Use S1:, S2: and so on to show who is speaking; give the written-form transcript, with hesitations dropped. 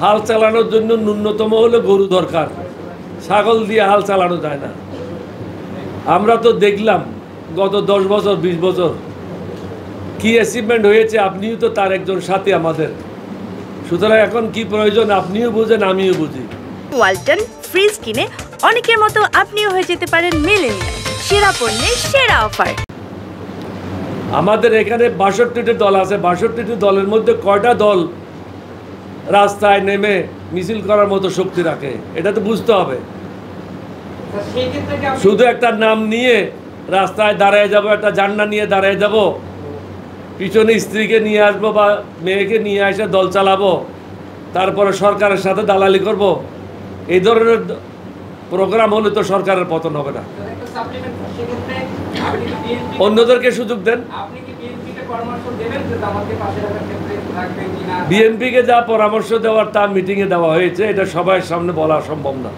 S1: হাল চালানোর জন্য ন্যূনতম হলে গরু দরকার, ছাগল দিয়ে হাল চালানো যায় না। আমরা তো দেখলাম গত 10 বছর 20 বছর কি অ্যাচিভমেন্ট হয়েছে, আপনিও তো তার একজন সাথী আমাদের। সুতরাং এখন কি প্রয়োজন আপনিও বুঝেন, আমিও বুঝি।
S2: ওয়ালটন ফ্রিজ কিনে অনেকের মতো আপনিও হয়ে যেতে পারেন মিলেনিয়াল। সেরা পণ্যের সেরা অফার।
S1: আমাদের এখানে 62টি দল আছে, 62টি দলের মধ্যে কয়টা দল রাস্তায় নেমে মিছিল করার মতো শক্তি রাখে, এটা তো বুঝতে হবে। শুধু একটা নাম নিয়ে রাস্তায় দাঁড়ায় যাব, একটা জান্না নিয়ে দাঁড়ায় যাব, পিছনে স্ত্রীকে নিয়ে আসবো বা মেয়েকে নিয়ে এসে দল চালাবো, তারপরে সরকারের সাথে দালালি করব, এই ধরনের প্রোগ্রাম হলে তো সরকারের পতন হবে না। অন্যদেরকে সুযোগ দেন। বিএনপিকে যা পরামর্শ দেওয়ার তা মিটিংয়ে দেওয়া হয়েছে, এটা সবার সামনে বলা সম্ভব না।